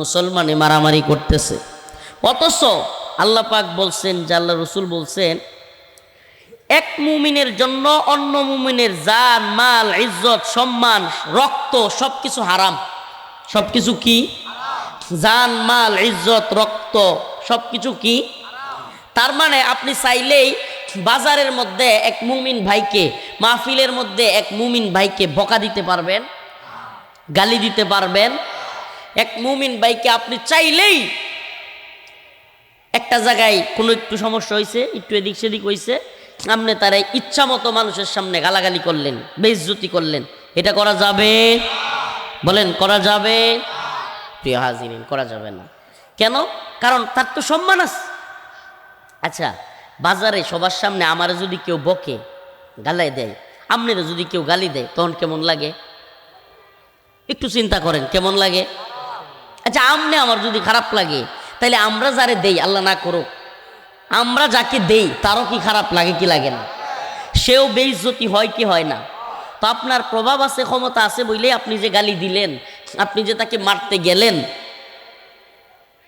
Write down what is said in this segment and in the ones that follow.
মুসলমানে মারামারি করতেছে। অথচ আল্লাহ পাক বলছেন, আল্লাহ রসুল বলছেন, এক মুমিনের জন্য অন্য মুমিনের জান, মাল, ইজ্জত, সম্মান, রক্ত সবকিছু হারাম। সবকিছু কি? জান, মাল, ইজ্জত, রক্ত সবকিছু কি? তার মানে আপনি চাইলেই বাজারের মধ্যে এক মুমিন ভাইকে, মাহফিলের মধ্যে এক মুমিন ভাইকে বকা দিতে পারবেন, গালি দিতে পারবেন। এক মুমিন ভাইকে আপনি চাইলেই একটা জায়গায় কোনো একটু সমস্যা হয়েছে, একটু এদিক সেদিক হয়েছে, আপনি তার ইচ্ছা মতো মানুষের সামনে গালাগালি করলেন, বেইজ্জতি করলেন, এটা করা যাবে? বলেন, করা যাবে? প্রিয় হাজিরিন, করা যাবে না। কেন? কারণ তার তো সম্মান আছে। আচ্ছা, বাজারে সবার সামনে আমার যদি কেউ বকে, গালাই দেয়, আপনারা যদি কেউ গালি দেয়, তখন কেমন লাগে? একটু চিন্তা করেন, কেমন লাগে? আচ্ছা, আমনে আমার যদি খারাপ লাগে, তাইলে আমরা যারে দেই, আল্লাহ না করুক, আমরা যাকে দেই তারও কি খারাপ লাগে কি লাগে না? সেও বেইজ্জতি হয় কি হয় না? তো আপনার প্রভাব আছে, ক্ষমতা আছে বলে আপনি যে গালি দিলেন, আপনি যে তাকে মারতে গেলেন,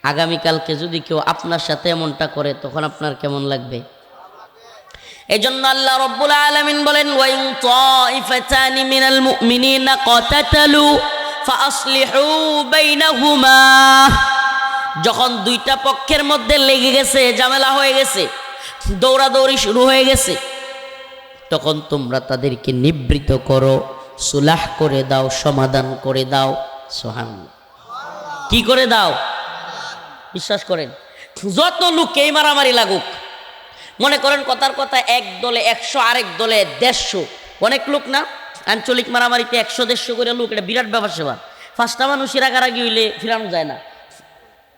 আগামীকালকে যদি কেউ আপনার সাথে এমনটা করে, তখন আপনার কেমন লাগবে? এই জন্য আল্লাহ রাব্বুল আলামিন বলেন, ওয়াইন তাইফাতানি মিনাল মুমিনিনা ক্বাতাতালু ফাআসলিহু বাইনাহুমা। যখন দুইটা পক্ষের মধ্যে লেগে গেছে, ঝামেলা হয়ে গেছে, দৌড়াদৌড়ি শুরু হয়ে গেছে, তখন তোমরা তাদেরকে নিবৃত করো, সুলাহ করে দাও, সমাধান করে দাও। সুবহানাল্লাহ। কি করে দাও? বিশ্বাস করেন, যত লোককেই মারামারি লাগুক, মনে করেন কথার কথা এক দলে 100, আরেক দলে 150, অনেক লোক না? আঞ্চলিক মারামারিতে 100-150 করে লোক, এটা বিরাট ব্যাপার সেবা। 5টা মানুষের রাগারাগি হইলে ফিরানো যায় না,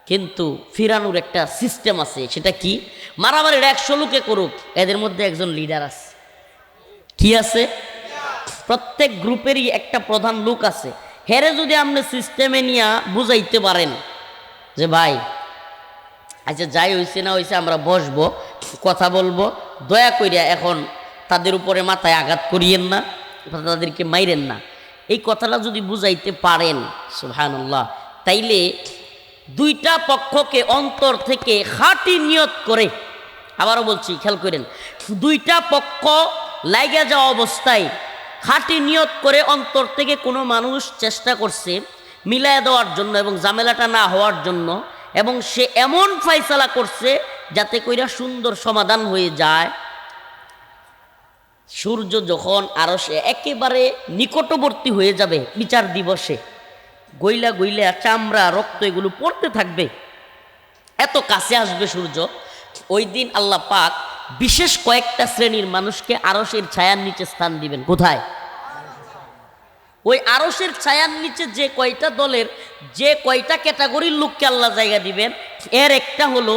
কিন্তু ফিরানোর একটা সিস্টেম আছে। সেটা কি? মারামারিটা 100 লোকে করুক, এদের মধ্যে একজন লিডার আছে। কি আছে? প্রত্যেক গ্রুপেরই একটা প্রধান লোক আছে। হেরে যদি আপনি সিস্টেমে নিয়ে বুঝাইতে পারেন যে ভাই, আচ্ছা যাই হয়েছে না হয়েছে, আমরা বসবো, কথা বলবো, দয়া করিয়া এখন তাদের উপরে মাথায় আঘাত করিয়েন না, তাদেরকে মাইরেন না, এই কথাটা যদি বুঝাইতে পারেন, সুবহানাল্লাহ, তাইলে দুইটা পক্ষকে অন্তর থেকে খাঁটি নিয়ত করে, আবারও বলছি খেয়াল করেন, দুইটা পক্ষ লাগা যাওয়া অবস্থায় খাঁটি নিয়ত করে অন্তর থেকে কোনো মানুষ চেষ্টা করছে মিলায় দেওয়ার জন্য এবং ঝামেলাটা না হওয়ার জন্য, এবং সে এমন ফয়সালা করছে যাতে কইরা সুন্দর সমাধান হয়ে যায়। সূর্য যখন আরশে একেবারে নিকটবর্তী হয়ে যাবে বিচার দিবসে, গইলা গইলা চামড়া, রক্ত এগুলো পড়তে থাকবে, এত কাছে আসবে সূর্য, ওই দিন আল্লাহ পাক বিশেষ কয়েকটা শ্রেণীর মানুষকে আরশের ছায়ার নিচে স্থান দিবেন। কোথায়? ওই আরশের ছায়ার নিচে যে কয়টা দলের, যে কয়টা ক্যাটাগরির লোককে আল্লাহ জায়গা দিবেন, এর একটা হলো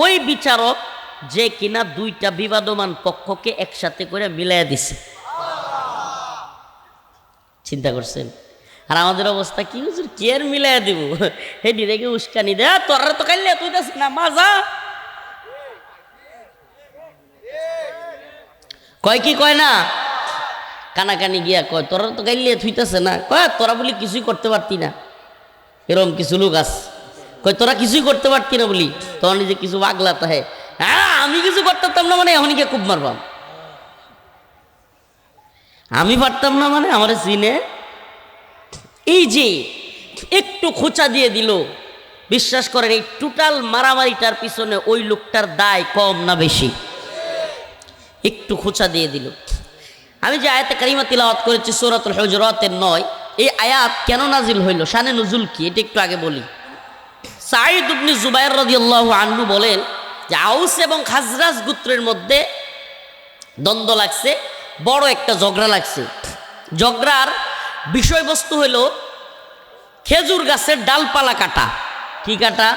ওই বিচারক যে কিনা দুইটা বিবাদমান পক্ষকে একসাথে করে মিলাইয়া দিছে। চিন্তা করছেন? আর আমাদের অবস্থা কি? হুজুর কি আর মিলাইয়া দিব, হে ডিরেকে উস্কানি দে, তোরা তো কাইলে তুই যাস না মাজা, কয় কি কয় না, কানাকানি গিয়া কয় তোরা তো গাইলে থুইতেছে না, কয় তোরা বলি কিছুই করতে পারতি না। এরকম কিছু লোক আছে, কয় তোরা কিছুই করতে পারতি না বলি, তখন নিজে কিছু আগলা তাহে, হ্যাঁ আমি কিছু করতাম না মানে এখনই খুব মারবাম, আমি পারতাম না মানে আমার চিনে। এই যে একটু খোঁচা দিয়ে দিল, বিশ্বাস করেন এই টোটাল মারামারিটার পিছনে ওই লোকটার দায় কম না বেশি? একটু খোঁচা দিয়ে দিল। আমি যে আয়াতে কারিমা তিলাওয়াত করেছি সূরাতুল হুজুরাতের 9, এই আয়াত কেন নাজিল হইল, শানে নুজুল কি, এটা একটু আগে বলি। সাঈদ ইবনে জুবাইর রাদিয়াল্লাহু আনহু বলেন যে আউস এবং খাজরাজ গোত্রের মধ্যে দ্বন্দ্ব লাগছে, বড় একটা ঝগড়া লাগছে। ঝগড়ার বিষয়বস্তু হইল খেজুর গাছের ডালপালা কাটা। কি কাটা?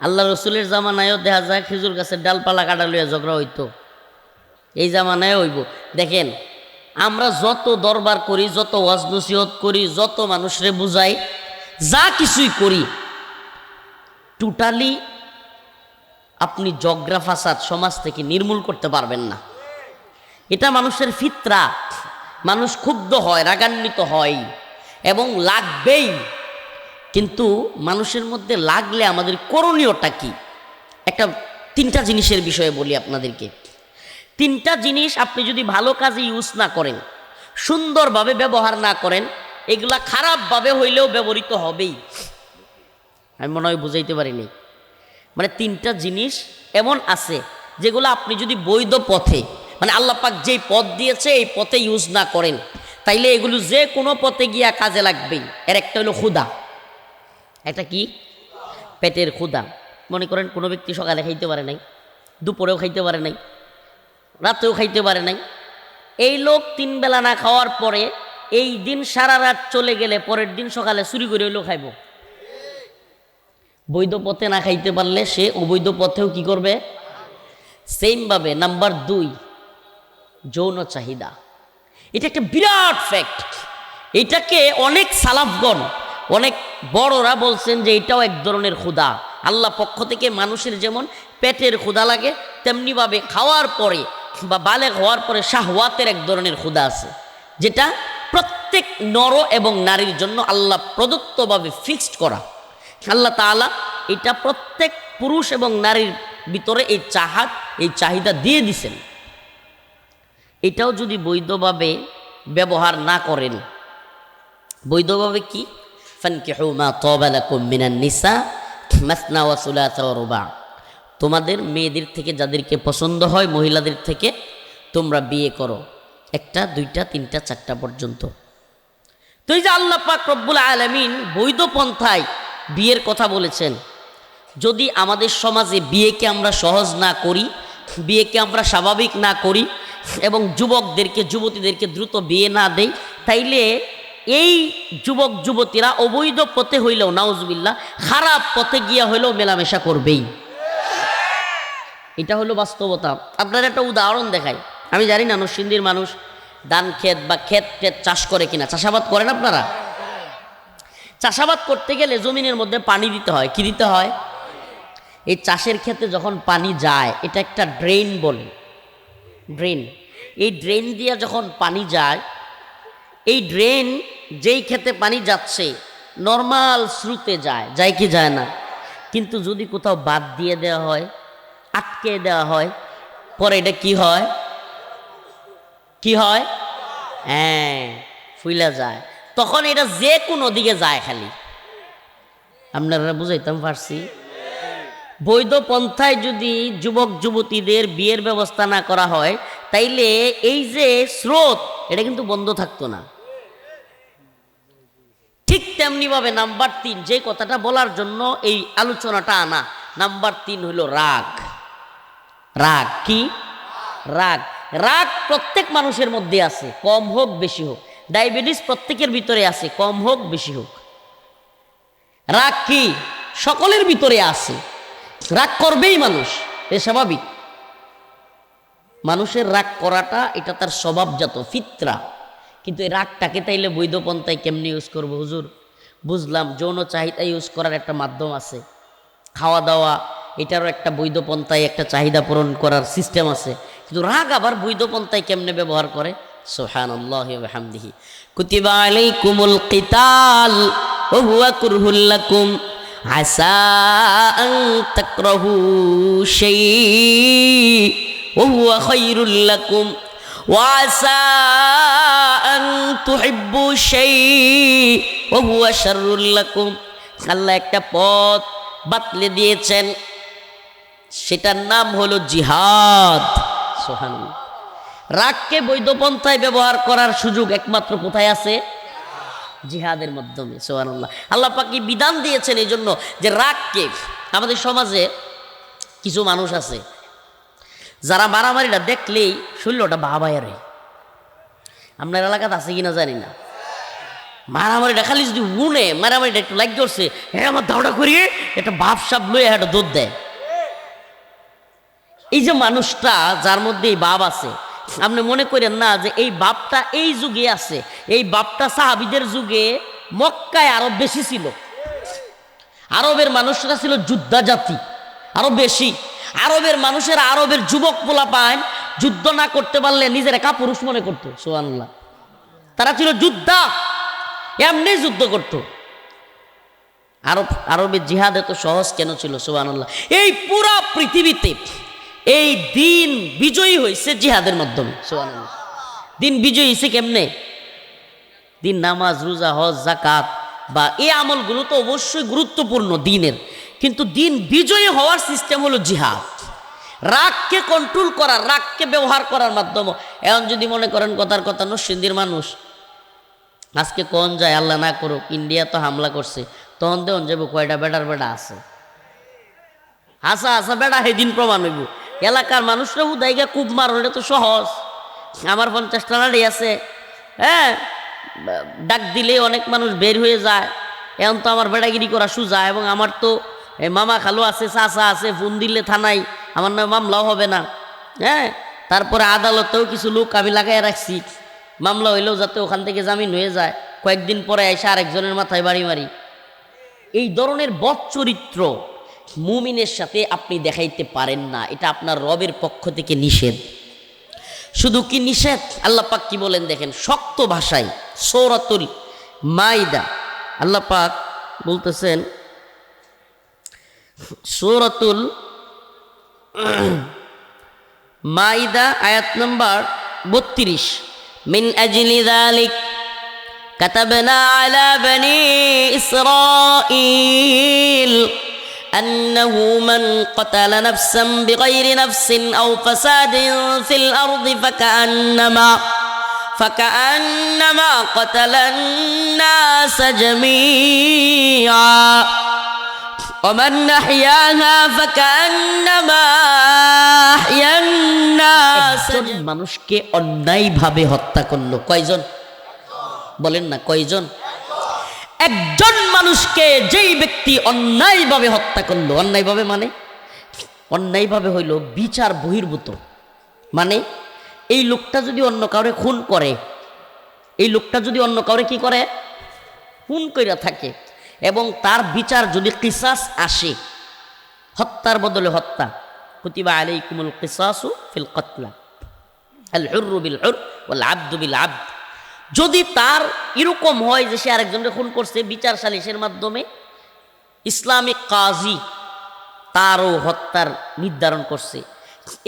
আল্লাহ রসুলের জামানায়ও দেখা যায় খেজুর গাছের ডালপালা কাটা লইয়া ঝগড়া হইতো, এই জামানায় হইব। দেখেন আমরা যত দরবার করি, যত ওয়াজ নসিহত করি, যত মানুষরে বুঝাই, যা কিছুই করি, টোটালি আপনি ঝগড়া ফাসাদ সমাজ থেকে নির্মূল করতে পারবেন না। এটা মানুষের ফিতরা, মানুষ ক্ষুব্ধ হয়, রাগান্বিত হয় এবং লাগবেই। কিন্তু মানুষের মধ্যে লাগলে আমাদের করণীয়টা কি? একটা 3টা জিনিসের বিষয়ে বলি আপনাদেরকে। 3টা জিনিস আপনি যদি ভালো কাজে ইউজ না করেন, সুন্দরভাবে ব্যবহার না করেন, এগুলা খারাপভাবে হইলেও ব্যবহৃত হবেই। আমি মনে হয় বুঝাইতে পারিনি। মানে 3টা জিনিস এমন আছে যেগুলো আপনি যদি বৈধ পথে, মানে আল্লাহ পাক যেই পথ দিয়েছে এই পথে ইউজ না করেন, তাইলে এগুলো যে কোনো পথে গিয়া কাজে লাগবেই। এর একটা হলো ক্ষুধা। একটা কি? পেটের ক্ষুধা। মনে করেন কোনো ব্যক্তি সকালে খাইতে পারে নাই, দুপুরেও খাইতে পারে নাই, রাতেও খাইতে পারে নাই। এই লোক 3 বেলা না খাওয়ার পরে এই দিন সারা রাত চলে গেলে পরের দিন সকালে চুরি করে হইলেও খাইব। বৈধ পথে না খাইতে পারলে সে অবৈধ পথেও কি করবে? সেমভাবে। নাম্বার 2, যৌন চাহিদা। এটা একটা বিরাট ফ্যাক্ট। এটাকে অনেক সালাফগণ, অনেক বড়রা বলছেন যে এটাও এক ধরনের ক্ষুধা। আল্লাহ পক্ষ থেকে মানুষের যেমন পেটের ক্ষুধা লাগে, তেমনিভাবে খাওয়ার পরে বা বালেগ হওয়ার পরে শাহওয়াতের এক ধরনের ক্ষুধা আছে, যেটা প্রত্যেক নর এবং নারীর জন্য আল্লাহ প্রদত্তভাবে ফিক্সড করা। আল্লাহ তাআলা এটা প্রত্যেক পুরুষ এবং নারীর ভিতরে এই চাহিদা দিয়ে দিছেন। এটাও যদি বৈধভাবে ব্যবহার না করেন, বৈধভাবে কি? ফানকিহু মা তাবা লাকুম মিনান নিসা মাসনা ওয়া সুলাসা ওয়া রুবা। তোমাদের মেয়েদের থেকে যাদেরকে পছন্দ হয়, মহিলাদের থেকে তোমরা বিয়ে করো 1টা 2টা 3টা 4টা পর্যন্ত। তো এই যে আল্লাহ পাক রব্বুল আলামিন বৈধ পন্থায় বিয়ের কথা বলেছেন, যদি আমাদের সমাজে বিয়েকে আমরা সহজ না করি, বিয়েকে আমরা স্বাভাবিক না করি এবং যুবকদেরকে যুবতীদেরকে দ্রুত বিয়ে না দেই, তাইলে এই যুবক যুবতীরা অবৈধ পথে হইলেও, নাউজুবিল্লাহ, খারাপ পথে গিয়া হইলেও মেলামেশা করবেই। এটা হলো বাস্তবতা। আপনার একটা উদাহরণ দেখাই। আমি জানি না নরসিংদীর মানুষ ধান ক্ষেত বা ক্ষেত চাষ করে কিনা। চাষাবাদ করেন আপনারা? চাষাবাদ করতে গেলে জমিনের মধ্যে পানি দিতে হয়। কি দিতে হয়? এই চাষের ক্ষেতে যখন পানি যায়, এটা একটা ড্রেন বলে, ড্রেন। এই ড্রেন দিয়ে যখন পানি যায়, এই ড্রেন যেই ক্ষেতে পানি যাচ্ছে নর্মাল স্রোতে যায়, যায় কি যায় না? কিন্তু যদি কোথাও বাদ দিয়ে দেওয়া হয়, আটকে দেওয়া হয়, পরে এটা কি হয়? কি হয়? হ্যাঁ, ফুইলা যায়। তখন এটা যে কোনো দিকে যায় খালি। আপনারা বুঝাইতাম পারছি? বৈধ পন্থায় যদি যুবক যুবতীদের বিয়ের ব্যবস্থা না করা হয়, তাইলে এই যে স্রোত, এটা কিন্তু বন্ধ থাকতো না। ঠিক তেমনিভাবে নাম্বার 3, যে কথাটা বলার জন্য এই আলোচনাটা আনা, নাম্বার 3 হলো রাগ। রাগ কি? রাগ। রাগ প্রত্যেক মানুষের মধ্যে আছে, কম হোক বেশি হোক। ডায়াবেটিস প্রত্যেকের ভিতরে আছে, কম হোক বেশি হোক। রাগ কি? সকলের ভিতরে আছে। রাগ করবেই মানুষ, এ স্বাভাবিক। মানুষের রাগ করাটা এটা তার স্বভাবজাত, ফিতরা। কিন্তু এই রাগটাকে তাইলে বৈধ পন্থায় কেমনি ইউজ করবো হুজুর? বুঝলাম যৌন চাহিদা ইউজ করার একটা মাধ্যম আছে, খাওয়া দাওয়া, এটারও একটা বৈধ পন্থায় একটা চাহিদা পূরণ করার সিস্টেম আছে। কিন্তু রাগ আবার বৈধ পন্থায় কেমনে ব্যবহার করে? সুবহানাল্লাহি ওয়া বিহামদিহি। কুতিবা আলাইকুমুল কিতাল ওয়া হুয়া কুরহুল লাকুম আসা আন তাকরাহু শাই'আন ওয়া হুয়া খায়রুল লাকুম ওয়া আসা আন তুহিব্বু শাই'আন ওয়া হুয়া শাররুল লাকুম। আল্লাহ একটা পথ বাতলে দিয়েছেন, সেটার নাম হলো জিহাদ। সুবহানাল্লাহ। রাগকে বৈধ পন্থায় ব্যবহার করার সুযোগ একমাত্র কোথায় আছে? জিহাদের মাধ্যমে। সুবহানাল্লাহ। আল্লাহ পাক কি বিধান দিয়েছেন এই জন্য যে রাগকে, আমাদের সমাজে কিছু মানুষ আছে যারা মারামারিটা দেখলেই শরীরটা বাবায়ারে। আপনার এলাকাতে আছে কিনা জানি না, মারামারিটা খালি যদি উনে মারামারিটা একটু লাগ করছে, হ্যাঁ আমার দাওটা করিয়ে একটা ভাব সাপ লইয়া একটা দোধ দেয়। এই যে মানুষটা যার মধ্যে এই ভাব আছে, আপনি মনে করেন না যে এই ভাবটা এই যুগে আছে। এই ভাবটা সাহাবীদের যুগে মক্কায় আরো বেশি ছিল। আরবের মানুষরা ছিল যোদ্ধা জাতি, আরো বেশি। আরবের মানুষের, আরবের যুবক পোলা পায় যুদ্ধ না করতে পারলে নিজেরা কাপুরুষ মনে করতো। সুবহানাল্লাহ। তারা ছিল যোদ্ধা, এমনি যুদ্ধ করত। আরবের জিহাদ এত সহজ কেন ছিল? সুবহানাল্লাহ। এই পুরা পৃথিবীতে এই দিন বিজয়ী হয়েছে জিহাদের মাধ্যমে। সুবহানাল্লাহ। দিন বিজয়ী হয়েছে কেমনে? দিন নামাজ, রোজা, হজ, যাকাত বা এই আমলগুলো তো অবশ্যই গুরুত্বপূর্ণ দিনের, কিন্তু দিন বিজয়ী হওয়ার সিস্টেম হলো জিহাদ। রাগকে কন্ট্রোল করার, রাগকে ব্যবহার করার মাধ্যমে। এখন যদি মনে করেন কথার কথা নরসিংদীর মানুষ আজকে কোন যায়, আল্লাহ না করুক ইন্ডিয়া তো হামলা করছে, তখন দেন যাবো কয়টা বেটার বেটা আছে, হাসা হাসা বেটা সেদিন প্রমাণ হইব। এলাকার মানুষরা হুদাইগা কূপ মারো, এটা তো সহজ। আমার 50টা নারী আছে, হ্যাঁ, ডাক দিলে অনেক মানুষ বের হয়ে যায়। এখন তো আমার বেড়াগিরি করা সুজা, এবং আমার তো মামা খালু আছে, চাচা আছে, ফোন দিলে থানায় আমার নামে মামলাও হবে না। হ্যাঁ, তারপরে আদালতেও কিছু লোক আমি লাগাই রাখছি, মামলা হইলেও যাতে ওখান থেকে জামিন হয়ে যায়। কয়েকদিন পরে এসে আরেকজনের মাথায় বাড়ি মারি। এই ধরনের বদ চরিত্র মুমিনের সাথে আপনি দেখাইতে পারেন না, এটা আপনার রবের পক্ষ থেকে নিষেধ। শুধু কি নিষেধ, আল্লাহ পাক কি বলেন দেখেন, শক্ত ভাষায় সূরাতুল মাইদা আল্লাহ পাক বলতেছেন, সূরাতুল মাইদা আয়াত নম্বর 32, মিন আজলি যালিক কাতাবনা আলা বনি ইসরাঈল أنه من قتل نفسا بغير نفس أو فساد في الأرض فكأنما قتل الناس جميعا ومن أحياها فكأنما أحيا الناس جميعا। মানুষকে অন্যায়ভাবে হত্যা করলো কয়জন? বলেন না কয়জন? একজন মানুষকে যেই ব্যক্তি অন্যায়ভাবে হত্যা করলো, অন্যায়ভাবে মানে অন্যায়ভাবে হইল বিচার বহির্ভূত। মানে এই লোকটা যদি অন্য কাউরে খুন করে, এই লোকটা যদি অন্য কাউরে কি করে, খুন কইরা থাকে, এবং তার বিচার যদি কিসাস আসে, হত্যার বদলে হত্যা, কুতিবা আলাইকুমুল কিসাসু ফিল কতলা আল হুররু বিল হুর ওয়াল আবদু বিল আবদ। যদি তার এরকম হয় যে সে আরেকজনকে খুন করছে, বিচার সালিসের মাধ্যমে ইসলামিক কাজী তারও হত্যার নির্ধারণ করছে।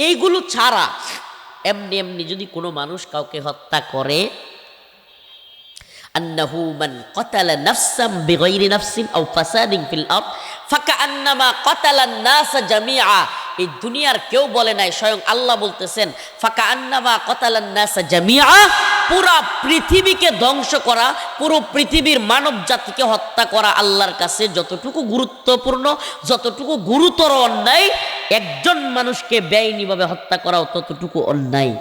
এইগুলো ছাড়া এমনি এমনি যদি কোনো মানুষ কাউকে হত্যা করে, আন্নাহু মান ক্বাতালা নাফসান বিগাইরি নাফসিন আও ফাসাদিন ফিল আরদ ফাকাআন্নামা ক্বাতালান নাস জামিআ। এই দুনিয়ার কেউ বলে নাই, স্বয়ং আল্লাহ বলতেছেন ফাকাআন্নামা ক্বাতালান নাস জামিআ, পুরা পৃথিবীকে ধ্বংস করা, পুরো পৃথিবীর মানব জাতিকে হত্যা করা আল্লাহর কাছে যতটুকু গুরুত্বপূর্ণ, যতটুকু গুরুতর অন্যায়, একজন মানুষকে বেআইনিভাবে হত্যা করাও ততটুকু অন্যায়।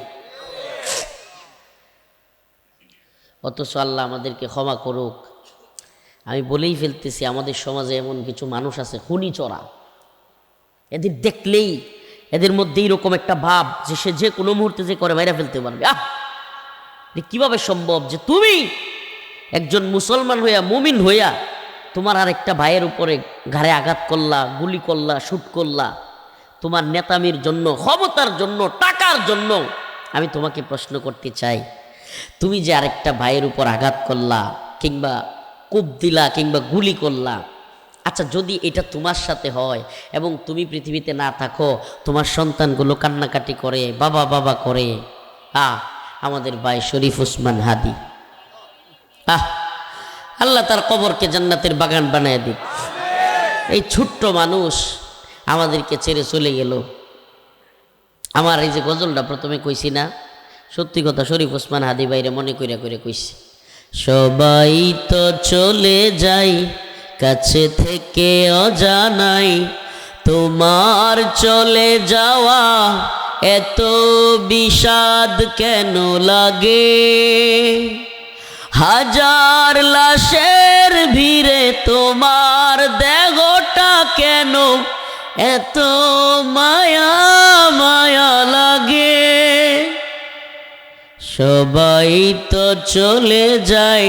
অথচ আল্লাহ আমাদেরকে ক্ষমা করুক, আমি বলেই ফেলতেছি, আমাদের সমাজে এমন কিছু মানুষ আছে খুনি চড়া। এদের দেখলেই এদের মধ্যে এইরকম একটা ভাব যে সে যে কোনো মুহূর্তে যে করে মাইরা ফেলতে পারবে। কিভাবে সম্ভব যে তুমি একজন মুসলমান হইয়া, মুমিন হইয়া, তোমার আর একটা ভাইয়ের উপরে ঘাড়ে আঘাত করলা, গুলি করলা, শুট করলা, তোমার নেতামির জন্য, ক্ষমতার জন্য, টাকার জন্য। আমি তোমাকে প্রশ্ন করতে চাই, তুমি যে আরেকটা ভাইয়ের উপর আঘাত করলা, কিংবা কূপ দিলা, কিংবা গুলি করলা, আচ্ছা যদি এটা তোমার সাথে হয় এবং তুমি পৃথিবীতে না থাকো, তোমার সন্তানগুলো কান্নাকাটি করে, বাবা বাবা করে, আমাদের ভাই শরীফ ওসমান হাদি, আল্লাহ তার কবরকে জান্নাতের বাগান বানায় দিক। এই ছোট্ট মানুষ আমাদেরকে ছেড়ে চলে গেল। আমার এই যে গজলটা প্রথমে কইছি না, সত্যি কথা, শরীফ ওসমান হাদি ভাইরে মনে কইরা কইরা কইছি, সবাই তো চলে যাই কাছে থেকে অজানাই, তোমার চলে যাওয়া এত বিষাদ কেন লাগে, হাজার লাশের ভিড়ে তোমার দেহটা কেন এত মায়া মায়া লাগে, সবাই তো চলে যায়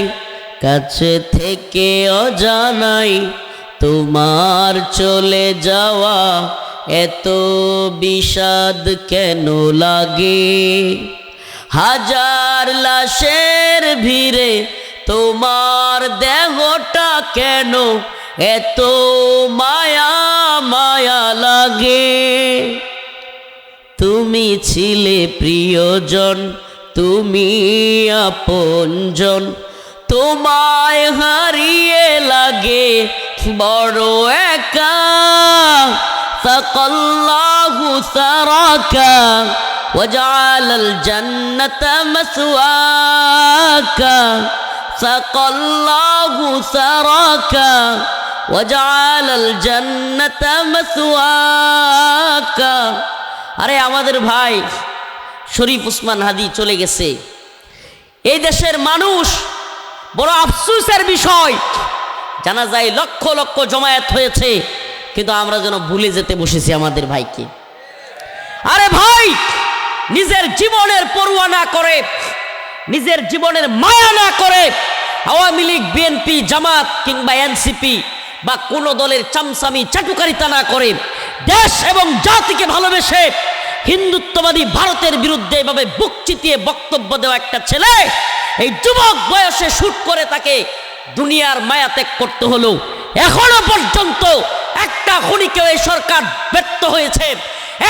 কাছে থেকে অজানাই, তোমার চলে যাওয়া এত বিষাদ কেন লাগে, হাজার লাশের ভিড়ে তোমার দেহটা কেন এত মায়া মায়া লাগে, তুমি ছিলে প্রিয়জন, তুমি আপনজন, তোমায় হারিয়ে লাগে বড় একা। সাকাল্লাহু সারাকা ওয়াজআলাল জান্নাতা মাসওয়াকা, সাকাল্লাহু সারাকা ওয়াজআলাল জান্নাতা মাসওয়াকা। আরে আমাদের ভাই শরীফ ওসমান হাদি চলে গেছে। এই দেশের মানুষ বড় আফসোসের বিষয়, জানাজায় লক্ষ লক্ষ জমায়েত হয়েছে, কিন্তু আমরা যেন ভুলে যেতে বসেছি আমাদের ভাইকে। আরে ভাই, নিজের জীবনের পরোয়া না করে, নিজের জীবনের মায়া না করে আওয়ামী লীগ, বিএনপি, জামাত কিংবা এনসিপি বা কোনো দলের চামচামি চাটুকারিতা না করে দেশ এবং জাতিকে ভালোবেসে হিন্দুত্ববাদী ভারতের বিরুদ্ধে এভাবে বুক চিতিয়ে বক্তব্য দেওয়া একটা ছেলে এই যুবক বয়সে শুট করে তাকে দুনিয়ার মায়া ত্যাগ করতে হলো। এখনো পর্যন্ত একটা খুনিকেও এই সরকার ব্যর্থ হয়েছে,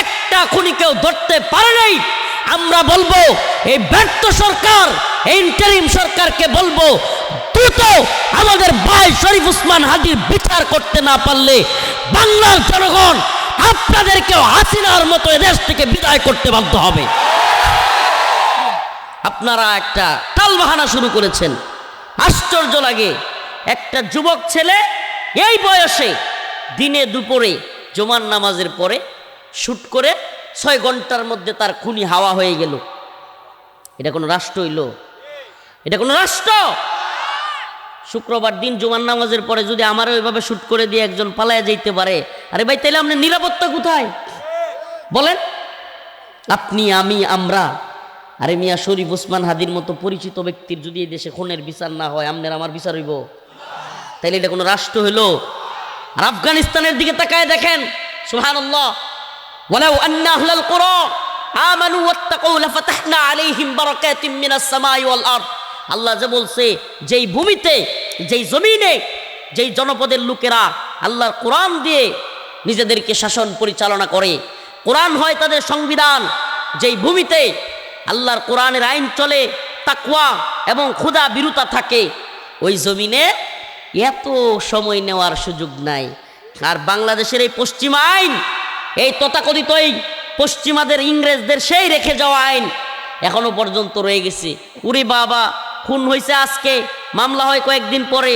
একটা খুনিকেও ধরতে পারে নাই। আমরা বলবো এই ব্যর্থ সরকার, এই ইন্টারিম সরকারকে বলবো দ্রুত আমাদের ভাই শরীফ ওসমান হাদির বিচার করতে না পারলে বাংলার জনগণ আপনাদেরকেও হাসিনার মতো এদেশ থেকে বিদায় করতে বাধ্য হবে। আপনারা একটা টালবাহানা শুরু করেছেন, আশ্চর্য লাগে। একটা যুবক ছেলে এই বয়সে দিনে দুপুরে জুমার নামাজের পরে শুট করে 6 ঘন্টার মধ্যে তার খুনি হাওয়া হয়ে গেল। এটা কোনো রাষ্ট্র হইল? এটা কোনো রাষ্ট্র? শুক্রবার দিন জুমার নামাজের পরে যদি আমার ওইভাবে শুট করে দিয়ে একজন পালায়া যাইতে পারে, আরে ভাই তাইলে আপনার নিরাপত্তা কোথায় বলেন? আপনি, আমি, আমরা। আরে মিয়া, শরীফ ওসমান হাদির মতো পরিচিত ব্যক্তির যদি এই দেশে খুনের বিচার না হয়, আপনার আমার বিচার হইব? তাইলে এটা কোনো রাষ্ট্র হইল? আর আফগানিস্তানের দিকে তাকায় দেখেন, সুবহানাল্লাহ, ওয়ালাউ আন্না আহলাল কুরা আমানু ওয়াত্তাকু লাফাতাহনা আলাইহিম বারাকাতিম মিনাস সামাই ওয়াল আরদ। আল্লাহ যে বলছে, যেই ভূমিতে, যেই জমিনে, যেই জনপদের লোকেরা আল্লাহর কোরআন দিয়ে নিজেদেরকে শাসন পরিচালনা করে, কোরআন হয় তাদের সংবিধান, যেই ভূমিতে আল্লাহর কোরআনের আইন চলে, তাকওয়া এবং খোদা বিরুতা থাকে, ওই জমিনে এত সময় নেওয়ার সুযোগ নাই। আর বাংলাদেশের এই পশ্চিমা আইন, এই তথাকথিত এই পশ্চিমাদের, ইংরেজদের সেই রেখে যাওয়া আইন এখনো পর্যন্ত রয়ে গেছে। উরি বাবা, খুন হয়েছে আজকে, মামলা হয় কয়েকদিন পরে,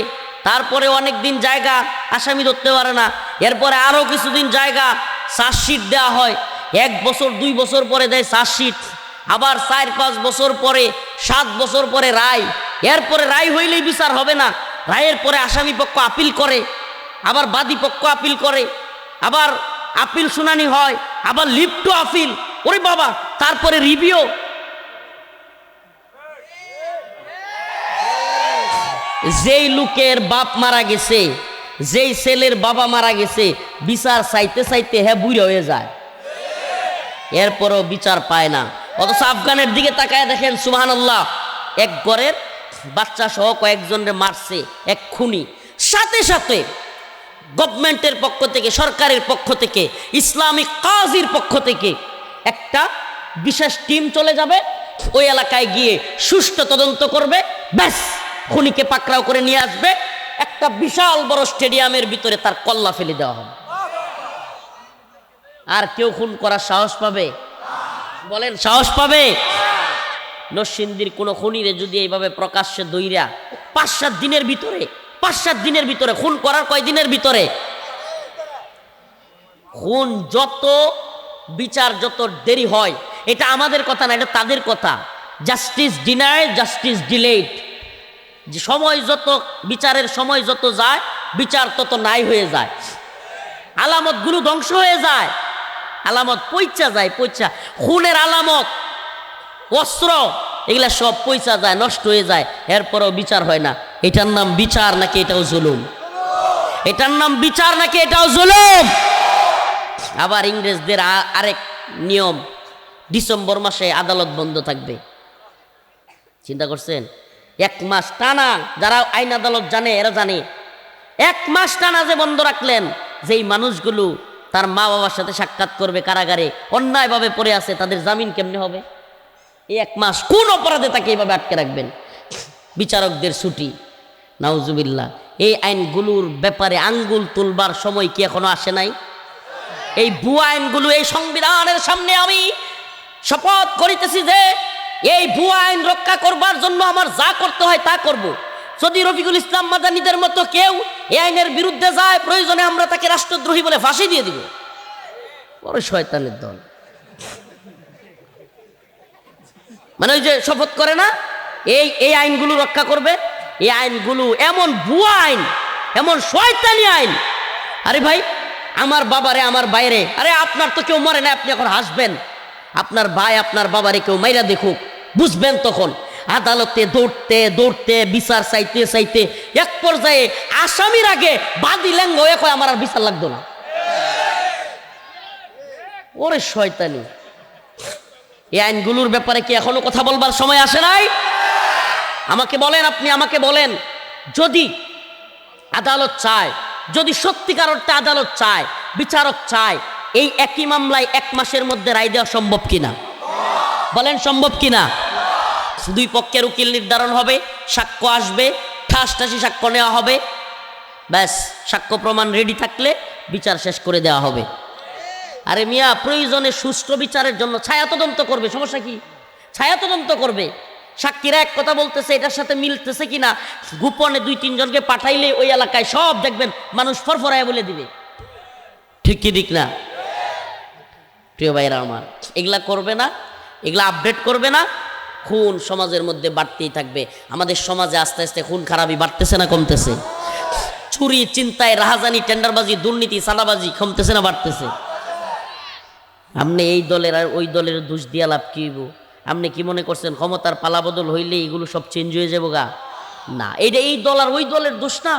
তারপরে অনেক দিন জায়গা, আসামি ধরতে পারে না, এরপরে আরও কিছুদিন জায়গা, চার্জশিট দেওয়া হয়, 1 বছর 2 বছর পরে দেয় চার্জশিট, আবার 4-5 বছর পরে, 7 বছর পরে রায়, এরপরে রায় হইলেই বিচার হবে না, রায়ের পরে আসামি পক্ষ আপিল করে, আবার বাদী পক্ষ আপিল করে, আবার আপিল শুনানি হয়, আবার লিভ টু আপিল, ওরে বাবা, তারপরে রিভিউ। যেই লোকের বাপ মারা গেছে, যেই ছেলের বাবা মারা গেছে, বিচার চাইতে চাইতে হ্যাঁ বুড়া হয়ে যায়, এরপরও বিচার পায় না। অথচ আফগানের দিকে তাকায় দেখেন, সুবহানাল্লাহ, এক ঘরের বাচ্চা সহ কয়েকজনের মারছে এক খুনি, সাথে সাথে গভর্নমেন্টের পক্ষ থেকে, সরকারের পক্ষ থেকে, ইসলামিক কাজীর পক্ষ থেকে একটা বিশেষ টিম চলে যাবে, ওই এলাকায় গিয়ে সুষ্ঠু তদন্ত করবে, ব্যাস খুনিকে পাকড়াও করে নিয়ে আসবে, একটা বিশাল বড় স্টেডিয়ামের ভিতরে তার কল্লা ফেলে দেওয়া হবে। আর কেউ খুন করার সাহস পাবে? বলেন, সাহস পাবে? নরসিংদীর কোন খুনিরে যদি এইভাবে প্রকাশ্যে দইরা 5-7 দিনের ভিতরে, 5-7 দিনের ভিতরে খুন করার, কয়দিনের ভিতরে খুন, যত বিচার যত দেরি হয়, এটা আমাদের কথা না, এটা তাদের কথা। Justice deny, justice delayed. যে সময় যত, বিচারের সময় যত যায়, বিচার তত নাই হয়ে যায়, আলামতগুলো ধ্বংস হয়ে যায়, আলামত পয়চা যায়, পয়চা, খুনের আলামত, অস্ত্র, এগুলা সব পয়সা যায়, নষ্ট হয়ে যায়, এরপরও বিচার হয় না। এটার নাম বিচার নাকি এটাও জুলুম? এটার নাম বিচার নাকি এটাও জুলুম? আবার ইংরেজদের আরেক নিয়ম, ডিসেম্বর মাসে আদালত বন্ধ থাকবে। চিন্তা করছেন? 1 মাস টানা, যারা আইন আদালত জানে এরা জানে, 1 মাস টানা যে বন্ধ রাখলেন, যেই মানুষগুলো তার মা বাবার সাথে সাক্ষাৎ করবে কারাগারে, অন্যায়ভাবে পড়ে আছে, তাদের জামিন কেমনে হবে? এই 1 মাস কোন অপরাধে তাকে এইভাবে আটকে রাখবেন? বিচারকদের ছুটি, নাউজুবিল্লাহ। এই আইনগুলোর ব্যাপারে আঙ্গুল তুলবার সময় কি এখনো আসে নাই? এই ভুয়া আইনগুলো, এই সংবিধানের সামনে আমি শপথ করিতেছি যে এই ভুয়া আইন রক্ষা করবার জন্য আমার যা করতে হয় তা করব। যদি রফিকুল ইসলাম মাদানীদের মতো কেউ এই আইনের বিরুদ্ধে যায়, প্রয়োজনে আমরা তাকে রাষ্ট্রদ্রোহী বলে ফাঁসি দিয়ে দিব। বড় শয়তানের দল। মানে ওই যে শপথ করে না, এই আইনগুলো রক্ষা করবে। এই আইনগুলো এমন ভুয়া আইন, এমন শয়তানি আইন। আরে ভাই, আমার বাবারে, আমার বাইরে, আরে আপনার তো কেউ মরে না, আপনি এখন হাসবেন। আপনার ভাই আপনার বাবারে কেউ মাইরা দেখুক, বুঝবেন তখন। আদালতে দৌড়তে দৌড়তে বিচার চাইতে চাইতে এক পর্যায়ে আসামির আগে বাদী ল্যাঙ্গ হয়ে কয় আমার আর বিচার লাগতো না। ওরে শয়তানি। এই আইনগুলোর ব্যাপারে কি এখনো কথা বলবার সময় আসে নাই? আমাকে বলেন, আপনি আমাকে বলেন, যদি আদালত চায়, যদি সত্যিকার অর্থে আদালত চায়, বিচারক চায়, এই একই মামলায় 1 মাসের মধ্যে রায় দেওয়া সম্ভব কিনা? বলেন সম্ভব কিনা? 2 পক্ষের উকিল নির্ধারণ হবে, সাক্ষ্য আসবে, ঠাসঠাসি সাক্ষ্য নেওয়া হবে, ব্যাস সাক্ষ্য প্রমাণ রেডি থাকলে বিচার শেষ করে দেওয়া হবে। আরে মিয়া, প্রয়োজনে সুষ্ঠু বিচারের জন্য ছায়া তদন্ত করবে, সমস্যা কি? ছায়া তদন্ত করবে। সাক্ষীরা এক কথা বলতেছে, এটার সাথে মিলতেছে কিনা গোপনে 2-3 জনকে পাঠাইলে ওই এলাকায় সব দেখবেন মানুষ ফরফরায় বলে দিবে। ঠিক কি ঠিক না? প্রিয় ভাইরা আমার, এগুলা করবে না, এগুলা আপডেট করবে না, খুন সমাজের মধ্যে বাড়তেই থাকবে। আমাদের সমাজে আস্তে আস্তে খুন খারাপি বাড়তেছে না কমতেছে? চুরি, চিন্তায়, রাহাজানি, টেন্ডারবাজি, দুর্নীতি, সাদাবাজি কমতেছে না বাড়তেছে? আপনি এই দলের আর ওই দলের দোষ দিয়া লাভ কি হইব? আপনি কি মনে করছেন ক্ষমতার পালাবদল হইলে এগুলো সব চেঞ্জ হয়ে যাবো গা? না, এটা এই দল আর ওই দলের দোষ না,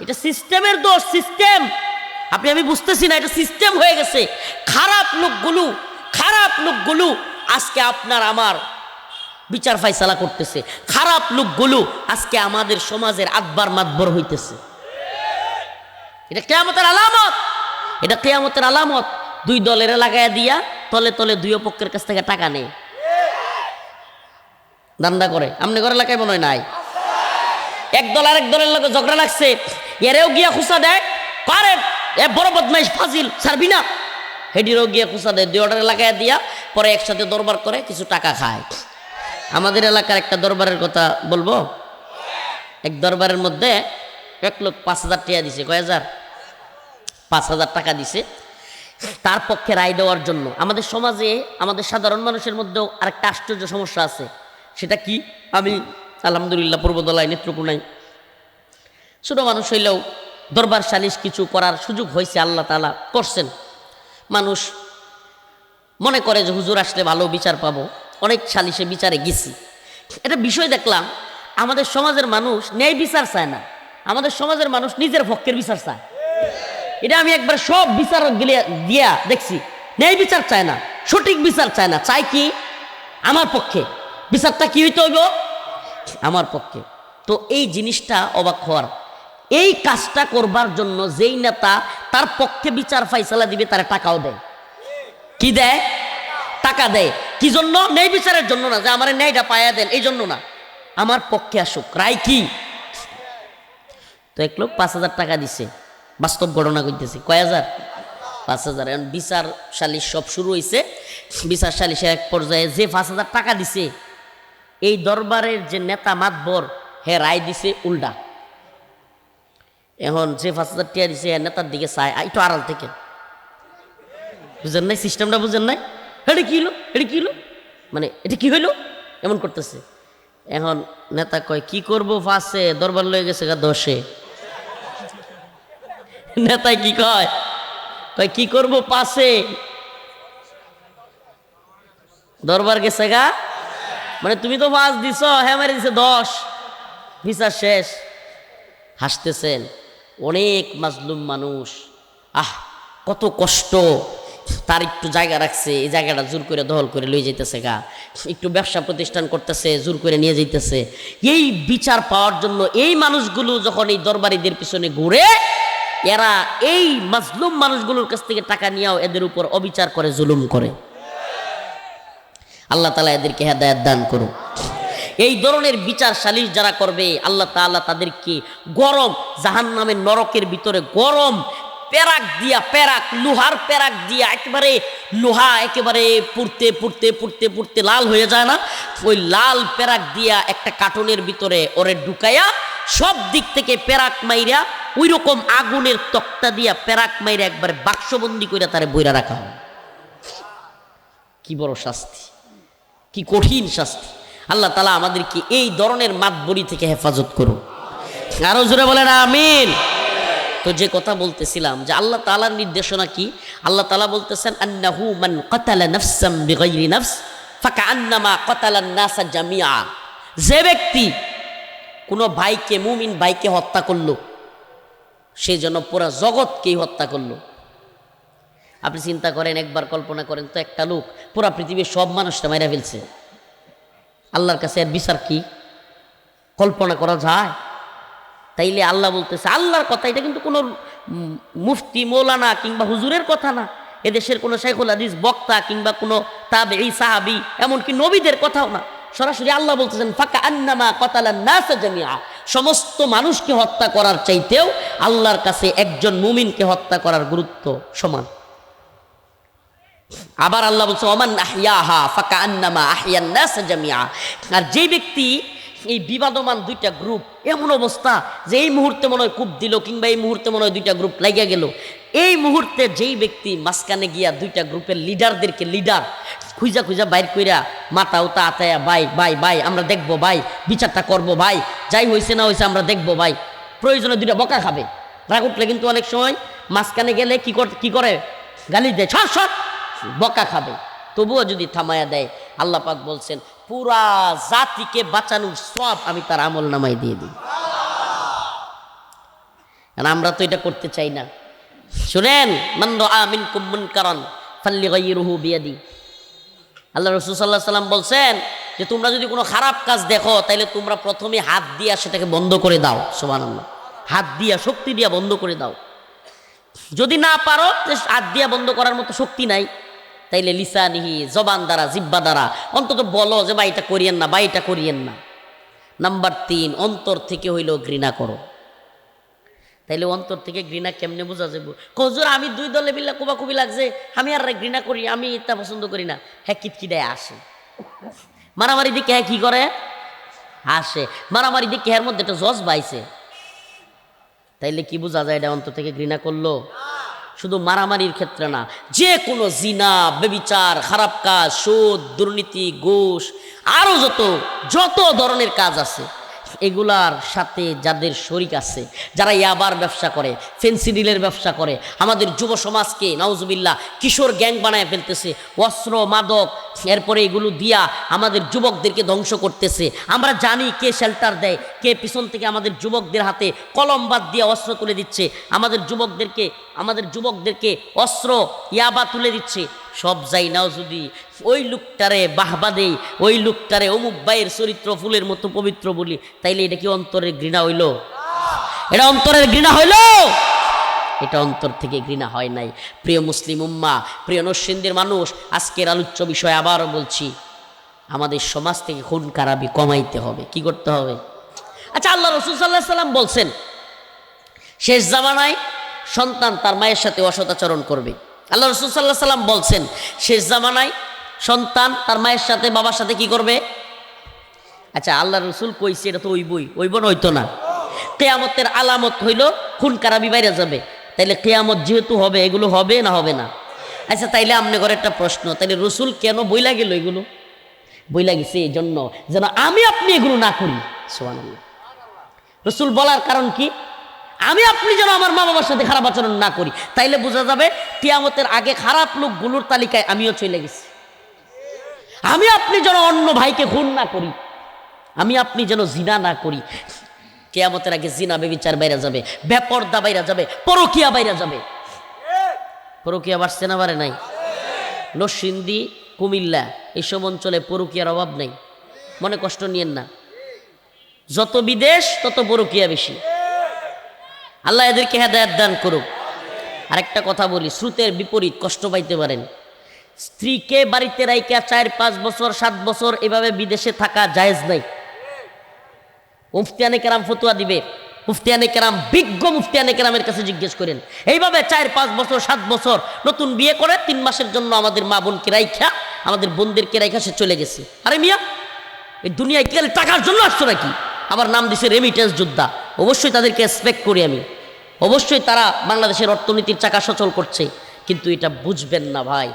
এটা সিস্টেমের দোষ। সিস্টেম আমি বুঝতেছি না, এটা সিস্টেম হয়ে গেছে। খারাপ লোকগুলো আজকে আপনার আমার বিচার ফাইসালা করতেছে। খারাপ লোকগুলো আজকে আমাদের সমাজের আদবার মাতবর হইতেছে। এটা কিয়ামতের আলামত, এটা কিয়ামতের আলামত। 2 দলের লাগাইয়া দিয়া তলে তলে 2 পক্ষের কাছ থেকে টাকা নেই, দান্দা করে। আমনে ঘরে লাগাই মনে হয় নাই? এক দল আরেক দলের লগে ঝগড়া লাগছে, এরেও গিয়া খুঁচা দেয়, পারে এ বড় বদমাইশ ফাজিল ছাড়বি না, হেডিরও গিয়া খুঁচা দেয়। 2 অর্ডারে লাগাইয়া দিয়া পরে একসাথে দরবার করে, কিছু টাকা খায়। আমাদের এলাকার একটা দরবারের কথা বলবো। এক দরবারের মধ্যে এক লোক 5,000 টাকা দিছে। কয় হাজার? 5,000 টাকা দিছে তার পক্ষে রায় দেওয়ার জন্য। আমাদের সমাজে, আমাদের সাধারণ মানুষের মধ্যেও আরেকটা আশ্চর্য সমস্যা আছে। সেটা কি? আমি আলহামদুলিল্লাহ পূর্বদলায় নেত্রকোনায় ছোট মানুষ হইলেও দরবার সালিশ কিছু করার সুযোগ হয়েছে, আল্লাহ তাআলা করছেন। মানুষ মনে করে যে হুজুর আসলে ভালো বিচার পাবো, অনেক সালিশে বিচারে গেছি। একটা বিষয় দেখলাম, আমাদের সমাজের মানুষ ন্যায় বিচার চায় না, আমাদের সমাজের মানুষ নিজের পক্ষের বিচার চায়। এটা আমি একবার সব বিচারক দিয়া দেখছি। ন্যায় বিচার চায় না, সঠিক বিচার চায় না, চায় কি? আমার পক্ষে বিচারটা কি হইতে হইব? আমার পক্ষে। তো এই জিনিসটা অবাক হওয়ার। এই কাজটা করবার জন্য যেই নেতা তার পক্ষে বিচার ফাইসালা দিবে, তারা টাকাও দেয়। কি দেয়? টাকা দেয়। কি জন্য? ন্যায় বিচারের জন্য না, যে আমার ন্যায়টা পাইয়া দেন এই জন্য না, আমার পক্ষে আসুক। রায় কি? তো এক লোক 5,000 টাকা দিছে, বাস্তব ঘটনা করতেছে। কয় হাজার? 5,000। এখন বিচার সালিশ সব শুরু হয়েছে। বিচার সালিশের এক পর্যায়ে যে 5,000 টাকা দিছে, এই দরবারের যে নেতা মাতবর, হে রায় দিছে উল্টা। এখন যে 5,000 টাকা দিছে, নেতার দিকে চায় একটু আড়াল থেকে। বুঝেন নাই? সিস্টেমটা বুঝেন নাই? এটা কি হলো, এটা কি হলো, মানে এটা কি হইলো, এমন করতেছে। এখন নেতা কয় কি করবো, 5-এ দরবার লয়ে গেছে গা 10-এ। নেতায় কি কয়? কয় কি করবো, 5-এ দরবার গেছে গা, মানে তুমি তো 5 দিছ, হ্যাঁ মেরে দিছে 10, বিচার শেষ। হাসতেছেন। অনেক মাজলুম মানুষ, কত কষ্ট, তার একটু জায়গা রাখছে, এই জায়গাটা জোর করে দখল করে লয়ে যাইতেছে গা, একটু ব্যবসা প্রতিষ্ঠান করতেছে, জোর করে নিয়ে যাইতেছে। এই বিচার পাওয়ার জন্য এই মানুষগুলো যখন এই দরবারীদের পিছনে ঘুরে, এরা এই মাজলুম মানুষগুলোর কাছ থেকে টাকা নিয়েও এদের উপর অবিচার করে, জুলুম করে। আল্লাহ তাআলা এদেরকে হেদায়েত দান করুন। এই ধরনের বিচার সালিশ যারা করবে, আল্লাহ তাআলা তাদেরকে গরম জাহান্নামের নরকের ভিতরে গরম পেরাক দিয়া, পেরাক লোহার পেরাক দিয়া, একেবারে লোহা একেবারে পুড়তে পুড়তে পুড়তে পুড়তে লাল হয়ে যায় না, ওই লাল পেরাক দিয়া একটা কার্টনের ভিতরে ওরে ঢুকাইয়া সব দিক থেকে পেরাক মাইরা ওই রকম আগুনের তক্তা দিয়া পেরাক মাইরা একবারে বাক্সবন্দি করে তারে বইরা রাখা হয়। কি বড় শাস্তি, কি কঠিন শাস্তি। আল্লাহ তাআলা আমাদেরকে এই ধরনের মাতবরি থেকে হেফাজত করুন। আরো জোরে বলেন আমিন। তো যে কথা বলতেছিলাম যে আল্লাহ তাআলার নির্দেশনা কি, আল্লাহ তাআলা বলতেছেন আন্নাহু মান কাতালা নাফসাম বিগাইরি নাফস ফাকান্নামা কাতালান নাসা জামিআ। যে ব্যক্তি কোনো ভাইকে, মুমিন ভাইকে হত্যা করলো, সে যেন পুরা জগৎকেই হত্যা করলো। আপনি চিন্তা করেন, একবার কল্পনা করেন তো, একটা লোক পুরা পৃথিবীর সব মানুষটা মাইরা ফেলছে, আল্লাহর কাছে এর বিচার কি কল্পনা করা যায়? তাইলে আল্লাহ বলতেছে, আল্লাহর কথা, এটা কিন্তু কোনো মুফতি মৌলানা কিংবা হুজুরের কথা না, এদেশের কোনো শাইখুল হাদিস বক্তা কিংবা কোনো তাবেঈ সাহাবী এমনকি নবীদের কথাও না, সরাসরি আল্লাহ বলতেছেন ফাকা আন্নামা কাতালান নাস জামিআ। সমস্ত মানুষকে হত্যা করার চাইতেও আল্লাহর কাছে একজন মুমিনকে হত্যা করার গুরুত্ব সমান। আবার আল্লাহ বলছে ওমান আহইয়াহা ফাকা আন্নামা আহইয়ান নাস জামিআ। আর যে ব্যক্তি এই বিবাদমান দুইটা গ্রুপ, এমন অবস্থা যে এই মুহূর্তে মনে হয় কূপ দিল কিংবা এই মুহূর্তে মনে হয় দুইটা গ্রুপ লাগিয়া গেল, এই মুহূর্তে যেই ব্যক্তি মাঝখানে গিয়া দুইটা গ্রুপের লিডারদেরকে লিডার খুঁজা খুঁজা বাইর কইরা মাথা উতা আতায়া, ভাই ভাই ভাই আমরা দেখবো, ভাই বিচারটা করবো, ভাই যাই হয়েছে না হয়েছে আমরা দেখবো, ভাই প্রয়োজনে দুইটা বকা খাবে। রাগ উঠলে কিন্তু অনেক সময় মাঝখানে গেলে কি করে গালি দেয়, ছট ছট বকা খাবে। তবুও যদি থামায়া দেয়, আল্লাহ পাক বলছেন পুরা জাতিকে বাঁচানোর সব আমি তার আমল নামায় দিয়ে দিই। আমরা তো এটা করতে চাই না। শুনেন, মান রাআ মিনকুম মুনকারান ফালইগাইরুহু বিয়াদি। আল্লাহ রাসূল সাল্লাল্লাহু আলাইহি সাল্লাম বলছেন যে তোমরা যদি কোনো খারাপ কাজ দেখো, তাহলে তোমরা প্রথমে হাত দিয়া সেটাকে বন্ধ করে দাও। সুবহানাল্লাহ, হাত দিয়া, শক্তি দিয়া বন্ধ করে দাও। যদি না পারো, হাত দিয়া বন্ধ করার মতো শক্তি নাই, তাইলে লিসানিহি, জবান দ্বারা, জিহ্বা দ্বারা অন্তত বলো যে ভাই এটা করিয়েন না, ভাই এটা করিয়েন না। নাম্বার 3, অন্তর থেকে হইলেও ঘৃণা করো। তাইলে অন্তর থেকে ঘৃণা কেমনে বোঝা যাবে? হুজুর আমি দুই দলে মিল্লা কোবাকুবি লাগছে, আমি আর ঘৃণা করি, আমি এটা পছন্দ করি না। হ্যাঁ, কিটকিটায় আসে মারামারি দিকে, হ্যাঁ কি করে আসে মারামারি দিকে, এর মধ্যে একটা জজ বাইছে। তাইলে কি বোঝা যায় এটা অন্তর থেকে ঘৃণা করলো? শুধু মারামারির ক্ষেত্রে না, যে কোনো জিনা, ব্যভিচার, খারাপ কাজ, সুদ, দুর্নীতি, ঘুষ, আরও যত ধরনের কাজ আছে, এগুলার সাথে যাদের শরিক আছে, যারা ইয়াবার ব্যবসা করে, ফেন্সিডিলের ব্যবসা করে, আমাদের যুব সমাজকে নাউজুবিল্লাহ কিশোর গ্যাং বানায় ফেলতেছে, অস্ত্র মাদক এরপরে এগুলো দিয়া আমাদের যুবকদেরকে ধ্বংস করতেছে। আমরা জানি কে শেল্টার দেয়, কে পিছন থেকে আমাদের যুবকদের হাতে কলম বাদ দিয়ে অস্ত্র তুলে দিচ্ছে, আমাদের যুবকদেরকে অস্ত্র ইয়াবা তুলে দিচ্ছে। সব যাই নাও যদি ওই লোকটারে বাহবা দেই, ওই লোকটারে অমুক ভাইয়ের চরিত্র ফুলের মতো পবিত্র বলি, তাইলে এটা কি অন্তরের ঘৃণা হইল? এটা অন্তরের ঘৃণা হইল? এটা অন্তর থেকে ঘৃণা হয় নাই। প্রিয় মুসলিম উম্মাহ, প্রিয় নরসিংদীর মানুষ, আজকের আলোচ্য বিষয় আবারও বলছি, আমাদের সমাজ থেকে খুন খারাপি কমাইতে হবে। কি করতে হবে? আচ্ছা, আল্লাহ রাসূল সাল্লাল্লাহু আলাইহি সাল্লাম বলছেন শেষ জামানায় সন্তান তার মায়ের সাথে অসদাচরণ করবে। আল্লাহ রাসূল সাল্লাল্লাহু আলাইহি সাল্লাম বলছেন শেষ জামানায় সন্তান তার মায়ের সাথে, বাবার সাথে কি করবে? আচ্ছা, আল্লাহ রাসূল কইছে এটা তো ওইব না, হইতো না। কিয়ামতের আলামত হইল খুন খারাপি বাইরে যাবে। তাইলে কিয়ামত যেহেতু হবে, এগুলো হবে না হবে না? আচ্ছা, তাইলে আপনি করে একটা প্রশ্ন, তাইলে রসুল কেন বইলা গেল? এগুলো বইলা গেছে এই জন্য যেন আমি আপনি এগুলো না করি। সুবহানাল্লাহ। রসুল বলার কারণ কি? আমি আপনি যেন আমার মা বাবার সাথে খারাপ আচরণ না করি। তাইলে বোঝা যাবে কিয়ামতের আগে খারাপ লোকগুলোর তালিকায় আমিও চলে গেছি। আমি আপনি যেন অন্য ভাইকে খুন না করি, আমি আপনি যেন জিনা না করি। কিয়ামতের আগে জিনা, ব্যভিচার বাইরে যাবে, বেপরদা বাইরে যাবে, পরকিয়া বাইরে যাবে। পরকিয়া বাড়ছে না বাড়ে নাই? নরসিংদী, কুমিল্লা এইসব অঞ্চলে পরকীয়ার অভাব নেই, মনে কষ্ট নিয়েন না। যত বিদেশ তত পরকীয়া বেশি। আল্লাহ এদেরকে হেদায়েত দান করুক। আরেকটা কথা বলি, শ্রুতের বিপরীত কষ্ট পাইতে পারেন। স্ত্রীকে বাড়িতে রাইকা 4-5 বছর 7 বছর এভাবে বিদেশে থাকা জায়েজ নাই। মুফতিয়ানে কেরাম ফতুয়া দিবে, মুফতিয়ানে কেরাম, বিজ্ঞ মুফতিয়ানে কেরামের কাছে জিজ্ঞেস করেন। এইভাবে 4-5 বছর 7 বছর নতুন বিয়ে করে 3 মাসের জন্য আমাদের মা বোনকে রাইখা, আমাদের বোনদেরকে রাইখা সে চলে গেছে। আরে মিয়া, এই দুনিয়ায় কি টাকার জন্য আসছো নাকি? আবার নাম দিছে রেমিটেন্স যোদ্ধা। অবশ্যই তাদেরকে রেসপেক্ট করি আমি, অবশ্যই তারা বাংলাদেশের অর্থনীতির চাকা সচল করছে। কিন্তু এটা বুঝবেন না ভাই,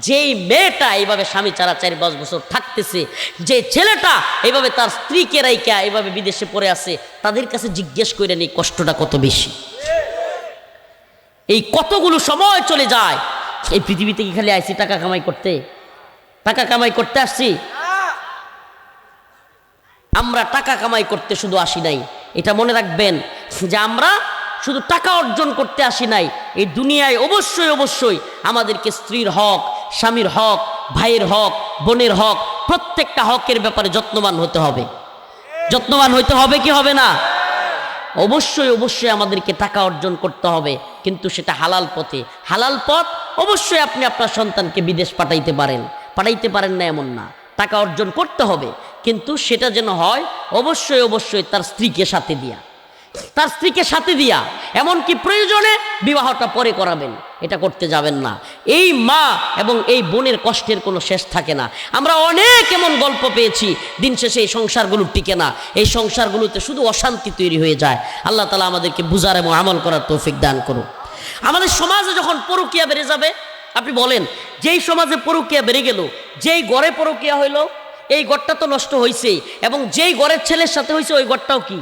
যেই মেয়েটা এইভাবে স্বামী ছাড়া 4-5 বছর থাকতেছে, যে ছেলেটা এইভাবে তার স্ত্রীকে রাইকা এইভাবে বিদেশে পড়ে আছে, তাদের কাছে জিজ্ঞেস করেন এই কষ্টটা কত বেশি। এই কতগুলো সময় চলে যায়। এই পৃথিবীতে কি খালি আইসি টাকা কামাই করতে? টাকা কামাই করতে আসছি? আমরা টাকা কামাই করতে শুধু আসি নাই, এটা মনে রাখবেন যে আমরা শুধু টাকা অর্জন করতে আসি নাই। এই দুনিয়ায় অবশ্যই অবশ্যই আমাদেরকে স্ত্রীর হক, স্বামীর হক, ভাইয়ের হক, বোনের হক, প্রত্যেকটা হকের ব্যাপারে যত্নবান হতে হবে। যত্নবান হইতে হবে কি হবে না? অবশ্যই অবশ্যই আমাদেরকে টাকা অর্জন করতে হবে, কিন্তু সেটা হালাল পথে। হালাল পথ অবশ্যই আপনি আপনার সন্তানকে বিদেশ পাঠাইতে পারেন না এমন না। টাকা অর্জন করতে হবে, কিন্তু সেটা যেন হয় অবশ্যই অবশ্যই তার স্ত্রীকে সাথে দিয়া, এমনকি প্রয়োজনে বিবাহটা পরে করাবেন, এটা করতে যাবেন না। এই মা এবং এই বোনের কষ্টের কোনো শেষ থাকে না। আমরা অনেক এমন গল্প পেয়েছি, দিন শেষে এই সংসারগুলো টিকে না, এই সংসারগুলোতে শুধু অশান্তি তৈরি হয়ে যায়। আল্লাহ তাআলা আমাদেরকে বুঝার এবং আমল করার তৌফিক দান করুন। আমাদের সমাজে যখন পরকীয়া বেড়ে যাবে, আপনি বলেন, যেই সমাজে পরকীয়া বেড়ে গেল, যেই ঘরে পরকীয়া হইল, এই ঘরটা তো নষ্ট হয়েছেই, এবং যেই ঘরের ছেলের সাথে হয়েছে ওই ঘরটাও কি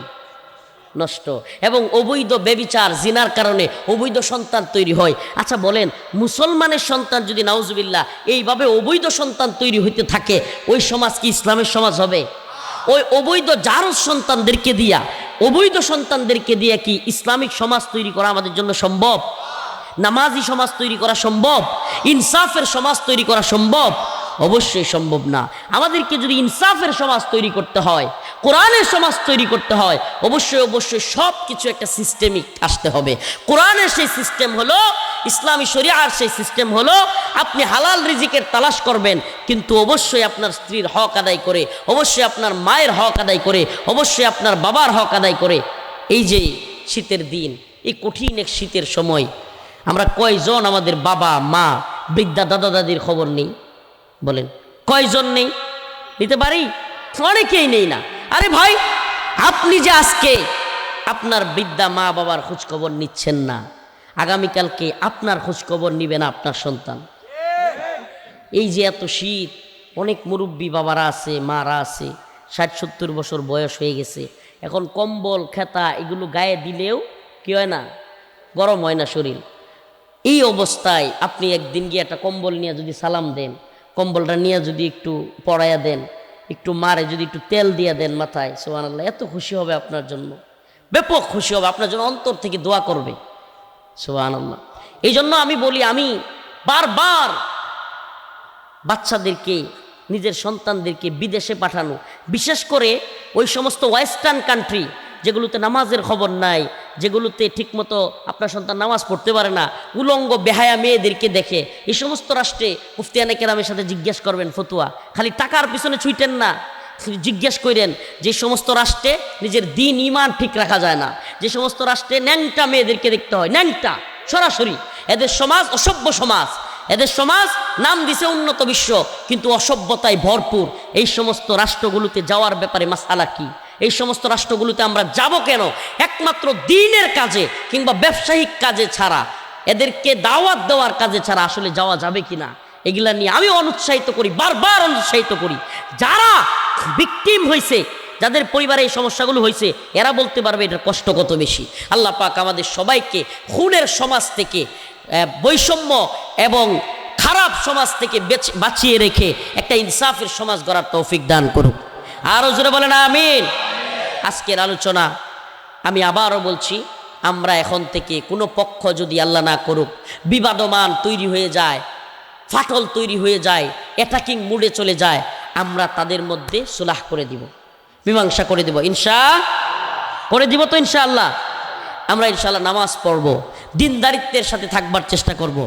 নষ্ট। এবং অবৈধ ব্যভিচার, জিনার কারণে অবৈধ সন্তান তৈরি হয়। আচ্ছা বলেন, মুসলমানের সন্তান যদি নাউজুবিল্লাহ এইভাবে অবৈধ সন্তান তৈরি হইতে থাকে, ওই সমাজ কি ইসলামের সমাজ হবে? ওই অবৈধ জারজ সন্তানদেরকে দিয়া, অবৈধ সন্তানদেরকে দিয়া কি ইসলামিক সমাজ তৈরি করা আমাদের জন্য সম্ভব? নামাজি সমাজ তৈরি করা সম্ভব? ইনসাফের সমাজ তৈরি করা সম্ভব? অবশ্যই সম্ভব না। আমাদেরকে যদি ইনসাফের সমাজ তৈরি করতে হয়, কোরআনের সমাজ তৈরি করতে হয়, অবশ্যই অবশ্যই সব কিছু একটা সিস্টেমিক আসতে হবে। কোরআনের সেই সিস্টেম হলো, ইসলামী শরিয়ার সেই সিস্টেম হলো, আপনি হালাল রিজিকের তালাশ করবেন, কিন্তু অবশ্যই আপনার স্ত্রীর হক আদায় করে, অবশ্যই আপনার মায়ের হক আদায় করে, অবশ্যই আপনার বাবার হক আদায় করে। এই যে শীতের দিন, এই কঠিন এক শীতের সময়, আমরা কয়জন আমাদের বাবা মা, বৃদ্ধা দাদা দাদির খবর নেই? বলেন, কয়জন নেই? নিতে পারি? অনেকেই নেই না। আরে ভাই, আপনি যে আজকে আপনার বৃদ্ধা মা বাবার খোঁজখবর নিচ্ছেন না, আগামীকালকে আপনার খোঁজখবর নিবে না আপনার সন্তান। এই যে এত শীত, অনেক মুরব্বী বাবারা আছে, মারা আছে, 60-70 বছর বয়স হয়ে গেছে, এখন কম্বল খেতা এগুলো গায়ে দিলেও কি হয় না, গরম হয় না শরীর। এই অবস্থায় আপনি একদিন গিয়ে একটা কম্বল নিয়ে যদি সালাম দেন, কম্বলটা নিয়ে যদি একটু পড়াইয়া দেন, একটু মারে যদি একটু তেল দিয়ে দেন মাথায়, সুবহানাল্লাহ, এত খুশি হবে আপনার জন্য, ব্যাপক খুশি হবে, আপনার জন্য অন্তর থেকে দোয়া করবে। সুবহানাল্লাহ। এই জন্য আমি বলি, আমি বারবার বাচ্চাদেরকে, নিজের সন্তানদেরকে বিদেশে পাঠানো, বিশেষ করে ওই সমস্ত ওয়েস্টার্ন কান্ট্রি যেগুলোতে নামাজের খবর নাই, যেগুলোতে ঠিকমতো আপনার সন্তান নামাজ পড়তে পারে না, উলঙ্গ বেহায়া মেয়েদেরকে দেখে, এই সমস্ত রাষ্ট্রে মুফতিয়ানে কেরামের সাথে জিজ্ঞেস করবেন ফতুয়া। খালি টাকার পিছনে ছুটেন না, জিজ্ঞেস করেন যে সমস্ত রাষ্ট্রে নিজের দিন ইমান ঠিক রাখা যায় না, যে সমস্ত রাষ্ট্রে ন্যাংটা মেয়েদেরকে দেখতে হয়, ন্যাংটা সরাসরি, এদের সমাজ অসভ্য সমাজ, এদের সমাজ নাম দিছে উন্নত বিশ্ব, কিন্তু অসভ্যতায় ভরপুর। এই সমস্ত রাষ্ট্রগুলোতে যাওয়ার ব্যাপারে মাসআলা কি? এই সমস্ত রাষ্ট্রগুলোতে আমরা যাব কেন? একমাত্র দ্বীনের কাজে কিংবা ব্যবসায়িক কাজে ছাড়া, এদেরকে দাওয়াত দেওয়ার কাজে ছাড়া আসলে যাওয়া যাবে কিনা, এগুলা নিয়ে আমি অনুৎসাহিত করি, বারবার অনুৎসাহিত করি। যারা ভিকটিম হয়েছে, যাদের পরিবারে এই সমস্যাগুলো হয়েছে, এরা বলতে পারবে এটার কষ্ট কত বেশি। আল্লাহ পাক আমাদের সবাইকে খুনের সমাজ থেকে, বৈষম্য এবং খারাপ সমাজ থেকে বাঁচিয়ে রেখে একটা ইনসাফের সমাজ গড়ার তৌফিক দান করুক। আরও জোরে বলেন আমিন। আজকের আলোচনা আমি আবারও বলছি, আমরা এখন থেকে কোনো পক্ষ যদি আল্লাহ না করুক বিবাদমান তৈরি হয়ে যায়, ফাটল তৈরি হয়ে যায়, অ্যাটাকিং মুডে চলে যায়, আমরা তাদের মধ্যে সুলাহ করে দিব, মীমাংসা করে দিব, করে দিব তো ইনশাআল্লাহ। আমরা ইনশাআল্লাহ নামাজ পড়ব, দিনদারিত্বের সাথে থাকবার চেষ্টা করব।